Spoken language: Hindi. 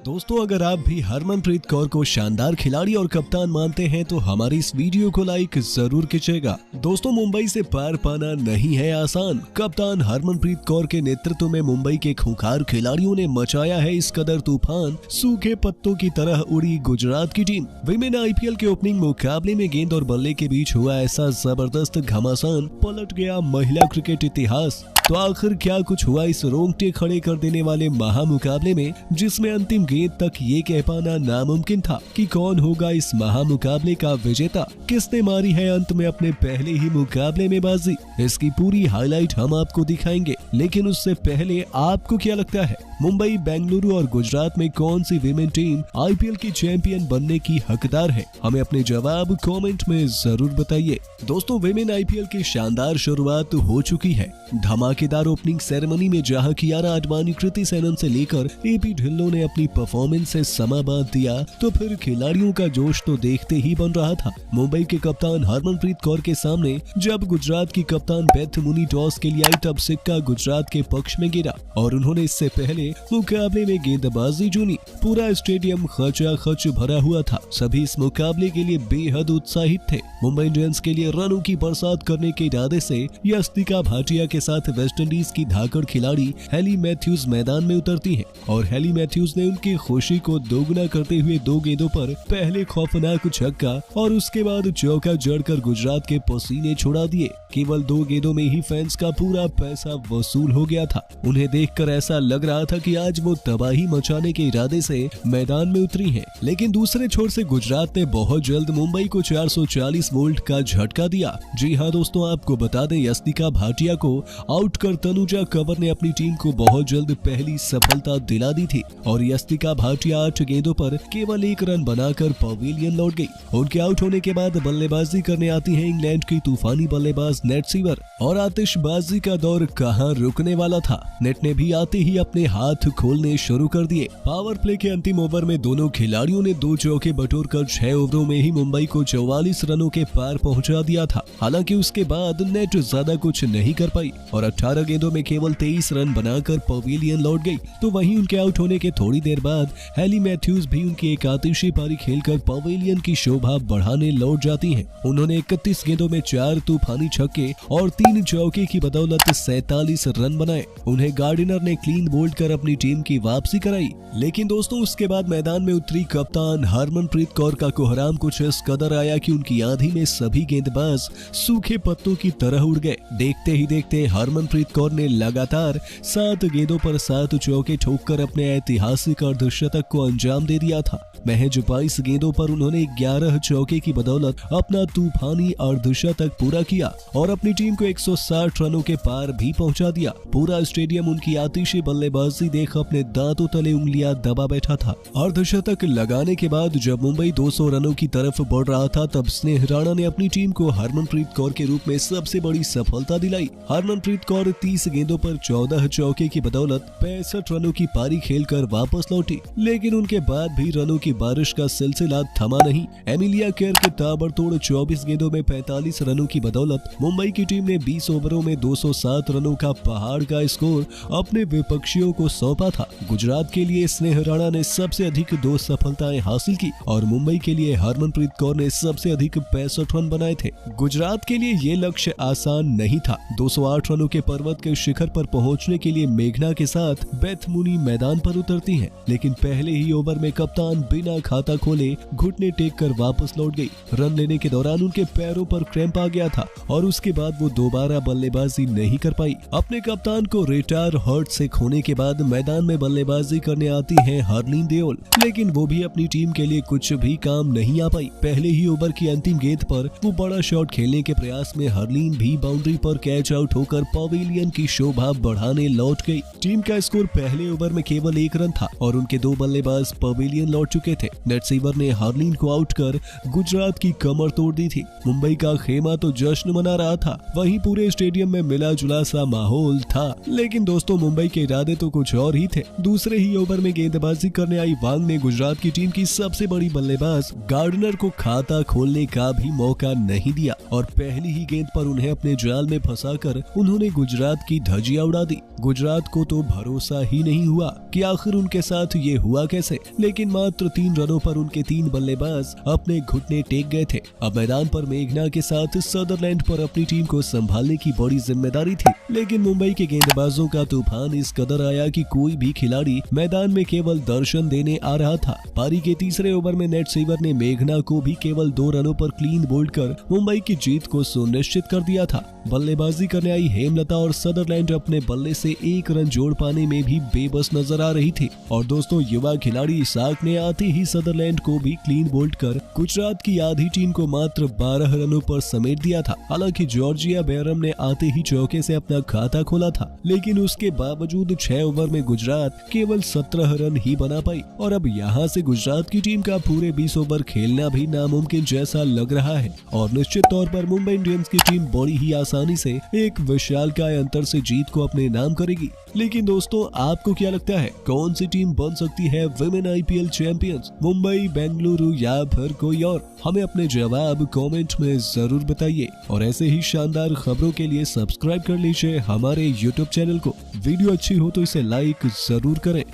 दोस्तों, अगर आप भी हरमनप्रीत कौर को शानदार खिलाड़ी और कप्तान मानते हैं तो हमारी इस वीडियो को लाइक जरूर कीजिएगा। दोस्तों, मुंबई से पार पाना नहीं है आसान। कप्तान हरमनप्रीत कौर के नेतृत्व में मुंबई के खूंखार खिलाड़ियों ने मचाया है इस कदर तूफान, सूखे पत्तों की तरह उड़ी गुजरात की टीम। विमेन आईपीएल के ओपनिंग मुकाबले में गेंद और बल्ले के बीच हुआ ऐसा जबरदस्त घमासान, पलट गया महिला क्रिकेट इतिहास। तो आखिर क्या कुछ हुआ इस रोंगटे खड़े कर देने वाले महामुकाबले में, जिसमें अंतिम गेंद तक ये कह पाना नामुमकिन था कि कौन होगा इस महामुकाबले का विजेता, किसने मारी है अंत में अपने पहले ही मुकाबले में बाजी। इसकी पूरी हाईलाइट हम आपको दिखाएंगे, लेकिन उससे पहले आपको क्या लगता है, मुंबई, बेंगलुरु और गुजरात में कौन सी विमेन टीम आईपीएल की चैंपियन बनने की हकदार है? हमें अपने जवाब कमेंट में जरूर बताइए। दोस्तों, विमेन आईपीएल की शानदार शुरुआत हो चुकी है। धमाकेदार ओपनिंग सेरेमनी में जहां कियारा आडवाणी, कृति सेनन से लेकर एपी ढिल्लों ने अपनी परफॉर्मेंस से समा बांध दिया, तो फिर खिलाड़ियों का जोश तो देखते ही बन रहा था। मुंबई के कप्तान हरमनप्रीत कौर के सामने जब गुजरात की कप्तान बेथ मुनी टॉस के लिए आई, तब सिक्का गुजरात के पक्ष में गिरा और उन्होंने इससे पहले मुकाबले में गेंदबाजी चुनी। पूरा स्टेडियम खचाखच भरा हुआ था। सभी इस मुकाबले के लिए बेहद उत्साहित थे। मुंबई इंडियंस के लिए रनों की बरसात करने के इरादे से यस्तिका भाटिया के साथ वेस्टइंडीज की धाकड़ खिलाड़ी हेली मैथ्यूज मैदान में उतरती हैं और हेली मैथ्यूज ने उनकी खुशी को दोगुना करते हुए 2 गेंदों पर पहले खौफनाक छक्का और उसके बाद चौका जड़कर गुजरात के पसीने छुड़ा दिए। केवल 2 गेंदों में ही फैंस का पूरा पैसा वसूल हो गया था। उन्हें देखकर ऐसा लग रहा था कि आज वो तबाही मचाने के इरादे से मैदान में उतरी हैं। लेकिन दूसरे छोर से गुजरात ने बहुत जल्द मुंबई को 440 वोल्ट का झटका दिया। जी हाँ दोस्तों, आपको बता दें, यस्तिका भाटिया को आउट कर तनुजा कंवर ने अपनी टीम को बहुत जल्द पहली सफलता दिला दी थी और यस्तिका भाटिया 8 गेंदों पर केवल 1 रन बनाकर पवेलियन लौट गई। उनके आउट होने के बाद बल्लेबाजी करने आती है इंग्लैंड की तूफानी बल्लेबाज नेट सीवर और आतिशबाजी का दौर कहां रुकने वाला था। नेट ने भी आते ही अपने हाथ खोलने शुरू कर दिए। पावर प्ले के अंतिम ओवर में दोनों खिलाड़ियों ने 2 चौके बटोरकर 6 ओवरों में ही मुंबई को 44 रनों के पार पहुंचा दिया था। हालांकि उसके बाद नेट ज्यादा कुछ नहीं कर पाई और 18 गेंदों में केवल 23 रन बनाकर पवेलियन लौट गई। तो वहीं उनके आउट होने के थोड़ी देर बाद हेली मैथ्यूज भी उनकी एक आतिशी पारी खेलकर पवेलियन की शोभा बढ़ाने लौट जाती हैं। उन्होंने 31 गेंदों में 4 तूफानी छक्के और 3 चौके की बदौलत 47 रन बनाए। उन्हें गार्डिनर ने क्लीन बोल्ड कर अपनी टीम की वापसी कराई। लेकिन दोस्तों, उसके बाद मैदान में उतरी कप्तान हरमनप्रीत कौर का कोहराम कुछ इस कदर आया कि उनकी आंधी में सभी गेंदबाज सूखे पत्तों की तरह उड़ गए। देखते ही देखते हरमनप्रीत कौर ने लगातार 7 गेंदों पर 7 चौके ठोककर अपने ऐतिहासिक अर्धशतक को अंजाम दे दिया था। महज 22 गेंदों पर उन्होंने 11 चौके की बदौलत अपना तूफानी अर्धशतक पूरा किया और अपनी टीम को 160 रनों के पार भी पहुंचा दिया। पूरा स्टेडियम उनकी आतिशी बल्लेबाजी देख अपने दांतों तले उंगलियां दबा बैठा था। अर्धशतक लगाने के बाद जब मुंबई 200 रनों की तरफ बढ़ रहा था, तब स्नेह राणा ने अपनी टीम को हरमनप्रीत कौर के रूप में सबसे बड़ी सफलता दिलाई। हरमनप्रीत कौर 30 गेंदों पर 14 चौके की बदौलत 65 रनों की पारी खेलकर वापस लौटी। लेकिन उनके बाद भी रनों की बारिश का सिलसिला थमा नहीं। एमिलिया केयर के ताबड़तोड़ 24 गेंदों में 45 रनों की बदौलत मुंबई की टीम ने 20 ओवरों में 207 रनों का पहाड़ का स्कोर अपने विपक्षियों को सौंपा था। गुजरात के लिए स्नेह राणा ने सबसे अधिक 2 सफलताएं हासिल की और मुंबई के लिए हरमनप्रीत कौर ने सबसे अधिक 65 रन बनाए थे। गुजरात के लिए ये लक्ष्य आसान नहीं था। 208 रनों के पर्वत के शिखर पर पहुंचने के लिए मेघना के साथ बेथ मुनी मैदान पर उतरती हैं, लेकिन पहले ही ओवर में कप्तान बिना खाता खोले घुटने टेक कर वापस लौट गई। रन लेने के दौरान उनके पैरों पर क्रैम्प आ गया था और उसके बाद वो दोबारा बल्लेबाजी नहीं कर पाई। अपने कप्तान को रिटायर हर्ट से खोने के बाद मैदान में बल्लेबाजी करने आती हैं हरलीन देओल, लेकिन वो भी अपनी टीम के लिए कुछ भी काम नहीं आ पाई। पहले ही ओवर की अंतिम गेंद पर वो बड़ा शॉट खेलने के प्रयास में हरलीन भी बाउंड्री पर कैच आउट होकर पवेलियन की शोभा बढ़ाने लौट गई। टीम का स्कोर पहले ओवर में केवल 1 रन था और उनके 2 बल्लेबाज पवेलियन लौट चुके थे। नेट सीवर ने हरलीन को आउट कर गुजरात की कमर तोड़ दी थी। मुंबई का खेमा तो जश्न मना रहा रहा था। वहीं पूरे स्टेडियम में मिला जुला सा माहौल था। लेकिन दोस्तों मुंबई के इरादे तो कुछ और ही थे। दूसरे ही ओवर में गेंदबाजी करने आई वांग ने गुजरात की टीम की सबसे बड़ी बल्लेबाज गार्डनर को खाता खोलने का भी मौका नहीं दिया और पहली ही गेंद पर उन्हें अपने जाल में फंसाकर उन्होंने गुजरात की धज्जियां उड़ा दी। गुजरात को तो भरोसा ही नहीं हुआ कि आखिर उनके साथ ये हुआ कैसे। लेकिन मात्र 3 रनों पर उनके 3 बल्लेबाज अपने घुटने टेक गए थे। अब मैदान पर मेघना के साथ सदरलैंड पर अपनी टीम को संभालने की बड़ी जिम्मेदारी थी। लेकिन मुंबई के गेंदबाजों का तूफान इस कदर आया कि कोई भी खिलाड़ी मैदान में केवल दर्शन देने आ रहा था। पारी के तीसरे ओवर में नेट सेवर ने मेघना को भी केवल 2 रनों पर क्लीन बोल्ड कर मुंबई की जीत को सुनिश्चित कर दिया था। बल्लेबाजी करने आई हेमलता और सदरलैंड अपने बल्ले से 1 रन जोड़ पाने में भी बेबस नजर आ रही थी। और दोस्तों युवा खिलाड़ी इसाक ने आते ही सदरलैंड को भी क्लीन बोल्ड कर गुजरात की आधी टीम को मात्र 12 रनों पर समेट दिया था। हालांकि जॉर्जिया बेरम ने आते ही चौके से अपना खाता खोला था, लेकिन उसके बावजूद 6 ओवर में गुजरात केवल 17 रन ही बना पाई। और अब यहाँ से गुजरात की टीम का पूरे 20 ओवर खेलना भी नामुमकिन जैसा लग रहा है। और निश्चित तौर पर मुंबई इंडियंस की टीम बड़ी ही आसानी से एक विशालकाय अंतर से जीत को अपने नाम करेगी। लेकिन दोस्तों आपको क्या लगता है, कौन सी टीम बन सकती है women IPL champions, Mumbai, Bengaluru या फिर कोई और? हमें अपने जवाब कमेंट में जरूर बताइए। और ऐसे ही शानदार खबरों के लिए सब्सक्राइब कर लीजिए हमारे YouTube चैनल को। वीडियो अच्छी हो तो इसे लाइक जरूर करें।